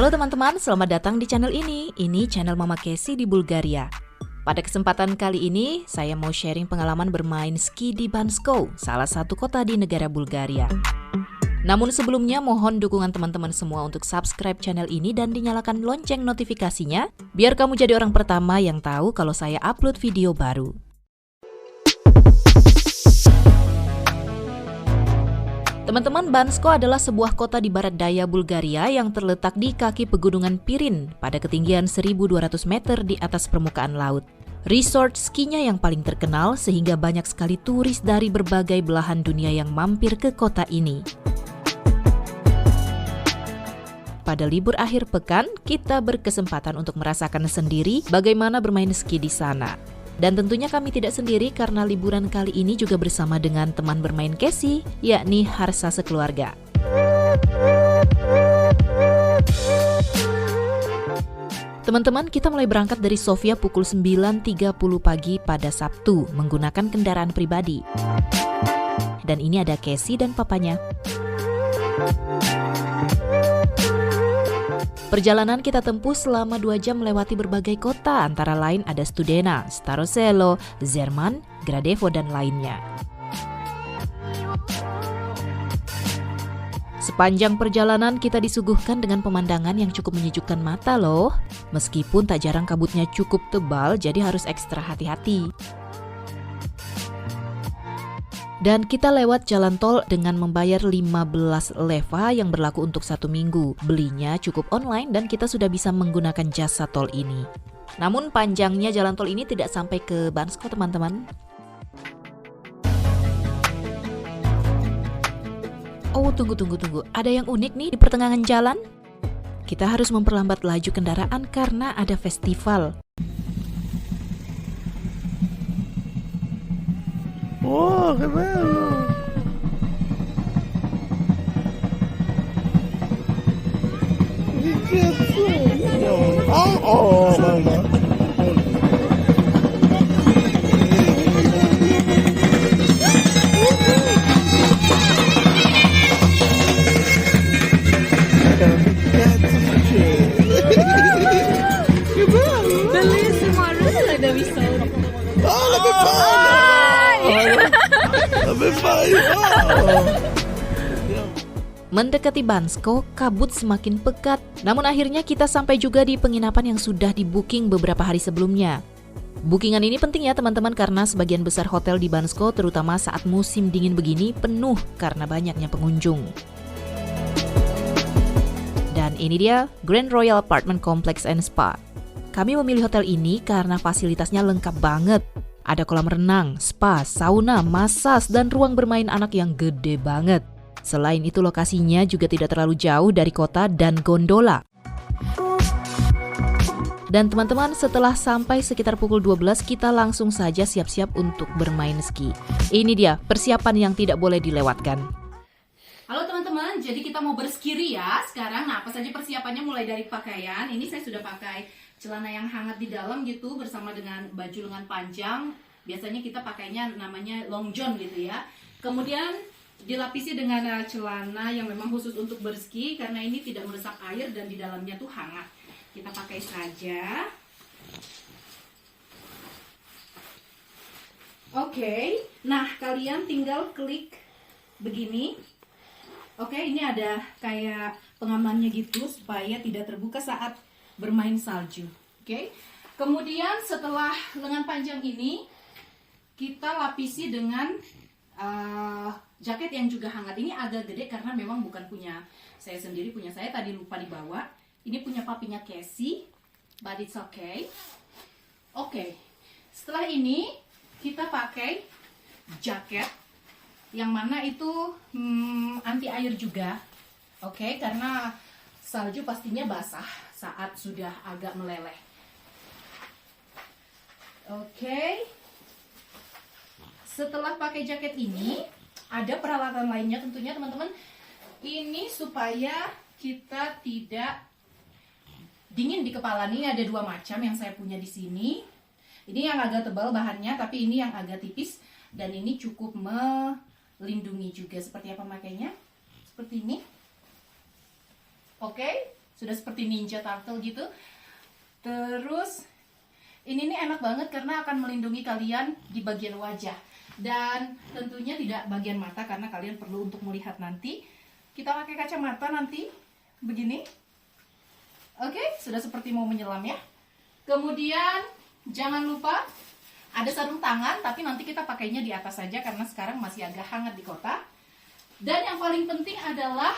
Halo teman-teman, selamat datang di channel ini. Ini channel Mama Casey di Bulgaria. Pada kesempatan kali ini, saya mau sharing pengalaman bermain ski di Bansko, salah satu kota di negara Bulgaria. Namun sebelumnya, mohon dukungan teman-teman semua untuk subscribe channel ini dan dinyalakan lonceng notifikasinya, biar kamu jadi orang pertama yang tahu kalau saya upload video baru. Teman-teman, Bansko adalah sebuah kota di barat daya Bulgaria yang terletak di kaki pegunungan Pirin pada ketinggian 1.200 meter di atas permukaan laut. Resort skinya yang paling terkenal sehingga banyak sekali turis dari berbagai belahan dunia yang mampir ke kota ini. Pada libur akhir pekan, kita berkesempatan untuk merasakan sendiri bagaimana bermain ski di sana. Dan tentunya kami tidak sendiri karena liburan kali ini juga bersama dengan teman bermain Casey, yakni Harsa sekeluarga. Teman-teman, kita mulai berangkat dari Sofia pukul 9.30 pagi pada Sabtu menggunakan kendaraan pribadi. Dan ini ada Casey dan papanya. Perjalanan kita tempuh selama 2 jam melewati berbagai kota, antara lain ada Studena, Staro Selo, Zerman, Gradevo, dan lainnya. Sepanjang perjalanan kita disuguhkan dengan pemandangan yang cukup menyejukkan mata loh. Meskipun tak jarang kabutnya cukup tebal, jadi harus ekstra hati-hati. Dan kita lewat jalan tol dengan membayar 15 leva yang berlaku untuk 1 minggu. Belinya cukup online dan kita sudah bisa menggunakan jasa tol ini. Namun panjangnya jalan tol ini tidak sampai ke Bansko, teman-teman. Oh, tunggu. Ada yang unik nih di pertengahan jalan. Kita harus memperlambat laju kendaraan karena ada festival. Wow, keren. Bellissimo, allora devi solo. Mendekati Bansko, kabut semakin pekat. Namun akhirnya kita sampai juga di penginapan yang sudah di-booking beberapa hari sebelumnya. Bookingan ini penting ya teman-teman karena sebagian besar hotel di Bansko terutama saat musim dingin begini penuh karena banyaknya pengunjung. Dan ini dia Grand Royal Apartment Complex and Spa. Kami memilih hotel ini karena fasilitasnya lengkap banget. Ada kolam renang, spa, sauna, masas, dan ruang bermain anak yang gede banget. Selain itu lokasinya juga tidak terlalu jauh dari kota dan gondola. Dan teman-teman, setelah sampai sekitar pukul 12 kita langsung saja siap-siap untuk bermain ski. Ini dia persiapan yang tidak boleh dilewatkan. Halo teman-teman, jadi kita mau berski ria sekarang. Nah, apa saja persiapannya mulai dari pakaian. Ini saya sudah pakai celana yang hangat di dalam gitu bersama dengan baju lengan panjang. Biasanya kita pakainya namanya long john gitu ya. Kemudian dilapisi dengan celana yang memang khusus untuk berski karena ini tidak meresap air dan di dalamnya tuh hangat. Kita pakai saja. Oke, nah kalian tinggal klik begini. Oke, ini ada kayak pengamannya gitu supaya tidak terbuka saat bermain salju. Oke. Kemudian setelah lengan panjang ini kita lapisi dengan jaket yang juga hangat. Ini agak gede karena memang bukan punya saya sendiri, punya saya tadi lupa dibawa. Ini punya papinya Casey, but it's okay. Oke. Setelah ini kita pakai jaket yang mana itu anti air juga. Oke, karena salju pastinya basah saat sudah agak meleleh. Oke. Setelah pakai jaket ini, ada peralatan lainnya tentunya teman-teman. Ini supaya kita tidak dingin di kepala. Ini ada 2 macam yang saya punya di sini. Ini yang agak tebal bahannya, tapi ini yang agak tipis. Dan ini cukup melindungi juga. Seperti apa makainya? Seperti ini. Oke. sudah seperti ninja turtle gitu. Terus ini nih enak banget karena akan melindungi kalian di bagian wajah. Dan tentunya tidak bagian mata karena kalian perlu untuk melihat nanti. Kita pakai kacamata nanti begini. Oke, sudah seperti mau menyelam ya. Kemudian jangan lupa ada sarung tangan, tapi nanti kita pakainya di atas saja karena sekarang masih agak hangat di kota. Dan yang paling penting adalah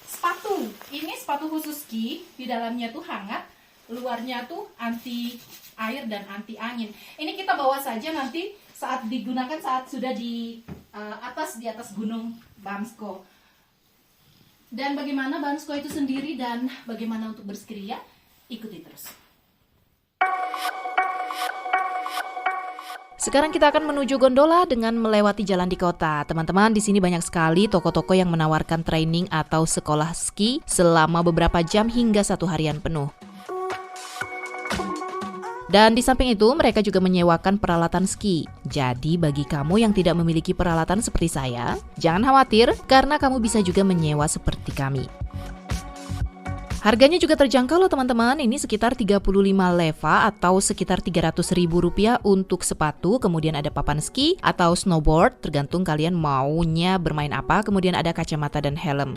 sepatu. Ini sepatu khusus ski, di dalamnya tuh hangat, luarnya tuh anti air dan anti angin. Ini kita bawa saja nanti saat digunakan saat sudah di atas gunung Bansko. Dan bagaimana Bansko itu sendiri dan bagaimana untuk berskria, ikuti terus. Sekarang kita akan menuju gondola dengan melewati jalan di kota. Teman-teman, di sini banyak sekali toko-toko yang menawarkan training atau sekolah ski selama beberapa jam hingga 1 harian penuh. Dan di samping itu, mereka juga menyewakan peralatan ski. Jadi, bagi kamu yang tidak memiliki peralatan seperti saya, jangan khawatir karena kamu bisa juga menyewa seperti kami. Harganya juga terjangkau loh teman-teman, ini sekitar 35 leva atau sekitar Rp300.000 untuk sepatu, kemudian ada papan ski atau snowboard, tergantung kalian maunya bermain apa, kemudian ada kacamata dan helm.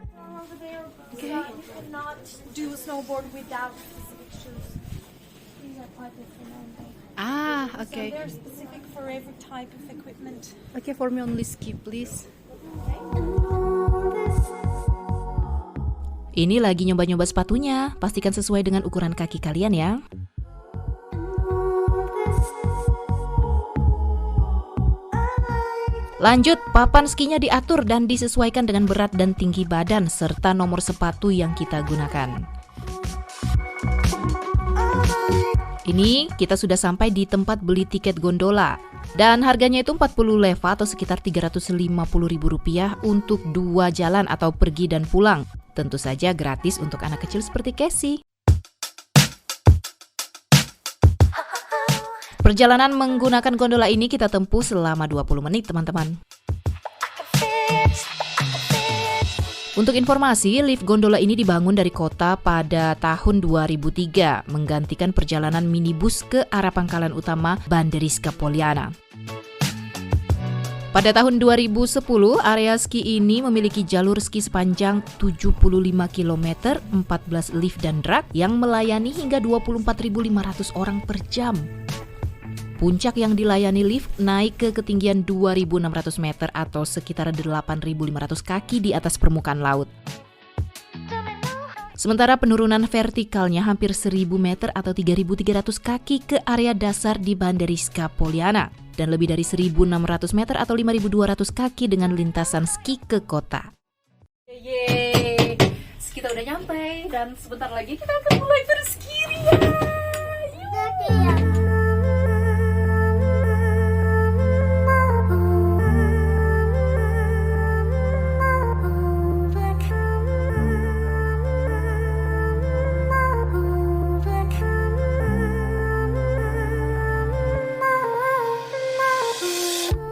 Okay. So they're specific for every type of equipment. Okay, for me only ski please. Ini lagi nyoba-nyoba sepatunya, pastikan sesuai dengan ukuran kaki kalian ya. Lanjut, papan skinya diatur dan disesuaikan dengan berat dan tinggi badan serta nomor sepatu yang kita gunakan. Ini kita sudah sampai di tempat beli tiket gondola. Dan harganya itu 40 leva atau sekitar Rp350.000 untuk 2 jalan atau pergi dan pulang. Tentu saja gratis untuk anak kecil seperti Casey. Perjalanan menggunakan gondola ini kita tempuh selama 20 menit teman-teman. Untuk informasi, lift gondola ini dibangun dari kota pada tahun 2003, menggantikan perjalanan minibus ke arah pangkalan utama Banderiska Poliana. Pada tahun 2010, area ski ini memiliki jalur ski sepanjang 75 km, 14 lift dan drag yang melayani hingga 24.500 orang per jam. Puncak yang dilayani lift naik ke ketinggian 2.600 meter atau sekitar 8.500 kaki di atas permukaan laut. Sementara penurunan vertikalnya hampir 1.000 meter atau 3.300 kaki ke area dasar di Banderiska Poliana dan lebih dari 1.600 meter atau 5.200 kaki dengan lintasan ski ke kota. Yeay, kita udah nyampe dan sebentar lagi kita akan mulai berskiria.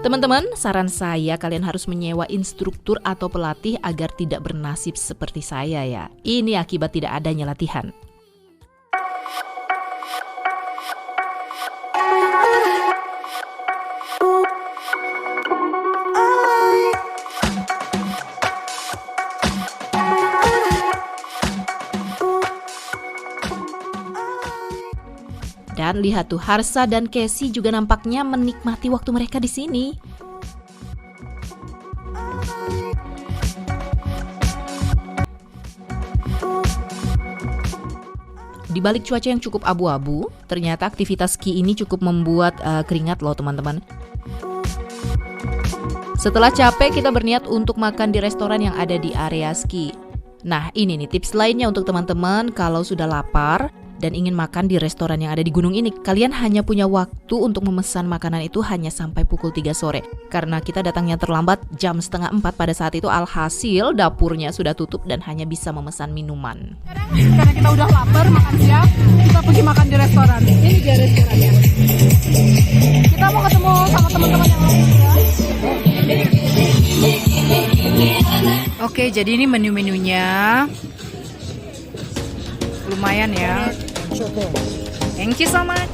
Teman-teman, saran saya kalian harus menyewa instruktur atau pelatih agar tidak bernasib seperti saya ya. Ini akibat tidak adanya latihan. Dan lihat tuh, Harsa dan Casey juga nampaknya menikmati waktu mereka di sini. Di balik cuaca yang cukup abu-abu, ternyata aktivitas ski ini cukup membuat keringat loh teman-teman. Setelah capek, kita berniat untuk makan di restoran yang ada di area ski. Nah, ini nih tips lainnya untuk teman-teman kalau sudah lapar dan ingin makan di restoran yang ada di gunung ini. Kalian hanya punya waktu untuk memesan makanan itu hanya sampai pukul 3 sore. Karena kita datangnya terlambat jam 3:30 pada saat itu, alhasil dapurnya sudah tutup dan hanya bisa memesan minuman. Karena kita udah lapar makan siang, kita pergi makan di restoran. Ini dia restorannya. Kita mau ketemu sama teman-teman yang lain juga. Oke, jadi ini menu-menunya. lumayan ya. Thank you so much.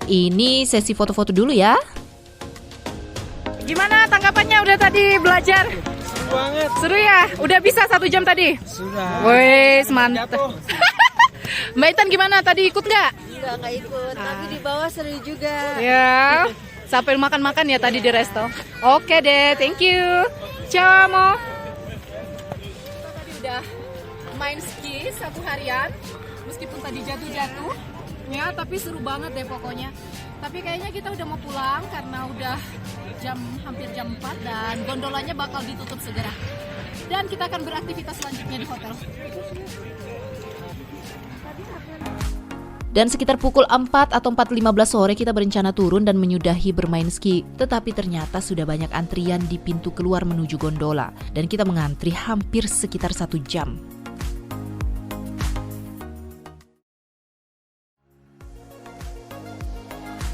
Ini sesi foto-foto dulu ya. Gimana tanggapannya udah tadi belajar? Banget. Seru ya? Udah bisa 1 jam tadi? Sudah. Wes, mantap. Mbak Itan gimana tadi ikut nggak? Nggak ikut, tapi di bawah seru juga. Ya, sambil makan-makan ya tadi di resto. Oke deh, thank you. Ciao, Mo. Kita tadi udah main ski 1 harian, meskipun tadi jatuh-jatuh. Ya, tapi seru banget deh pokoknya. Tapi kayaknya kita udah mau pulang karena udah hampir jam 4 dan gondolanya bakal ditutup segera. Dan kita akan beraktivitas selanjutnya di hotel. Dan sekitar pukul 4 atau 4.15 sore kita berencana turun dan menyudahi bermain ski. Tetapi ternyata sudah banyak antrian di pintu keluar menuju gondola. Dan kita mengantri hampir sekitar 1 jam.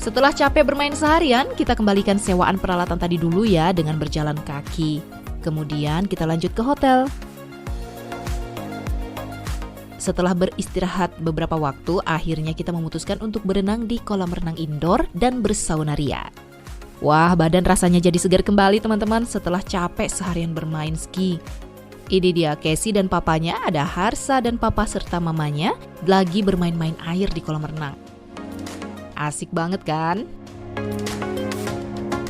Setelah capek bermain seharian, kita kembalikan sewaan peralatan tadi dulu ya dengan berjalan kaki. Kemudian kita lanjut ke hotel. Setelah beristirahat beberapa waktu, akhirnya kita memutuskan untuk berenang di kolam renang indoor dan bersaunaria. Wah, badan rasanya jadi segar kembali teman-teman setelah capek seharian bermain ski. Ini dia Casey dan papanya, ada Harsa dan papa serta mamanya lagi bermain-main air di kolam renang. Asik banget kan?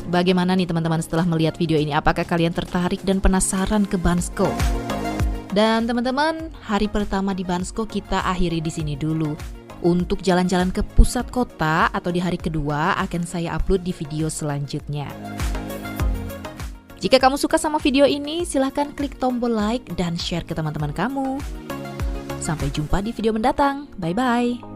Bagaimana nih teman-teman setelah melihat video ini? Apakah kalian tertarik dan penasaran ke Bansko? Dan teman-teman, hari pertama di Bansko kita akhiri di sini dulu. Untuk jalan-jalan ke pusat kota atau di hari kedua akan saya upload di video selanjutnya. Jika kamu suka sama video ini, silahkan klik tombol like dan share ke teman-teman kamu. Sampai jumpa di video mendatang. Bye-bye.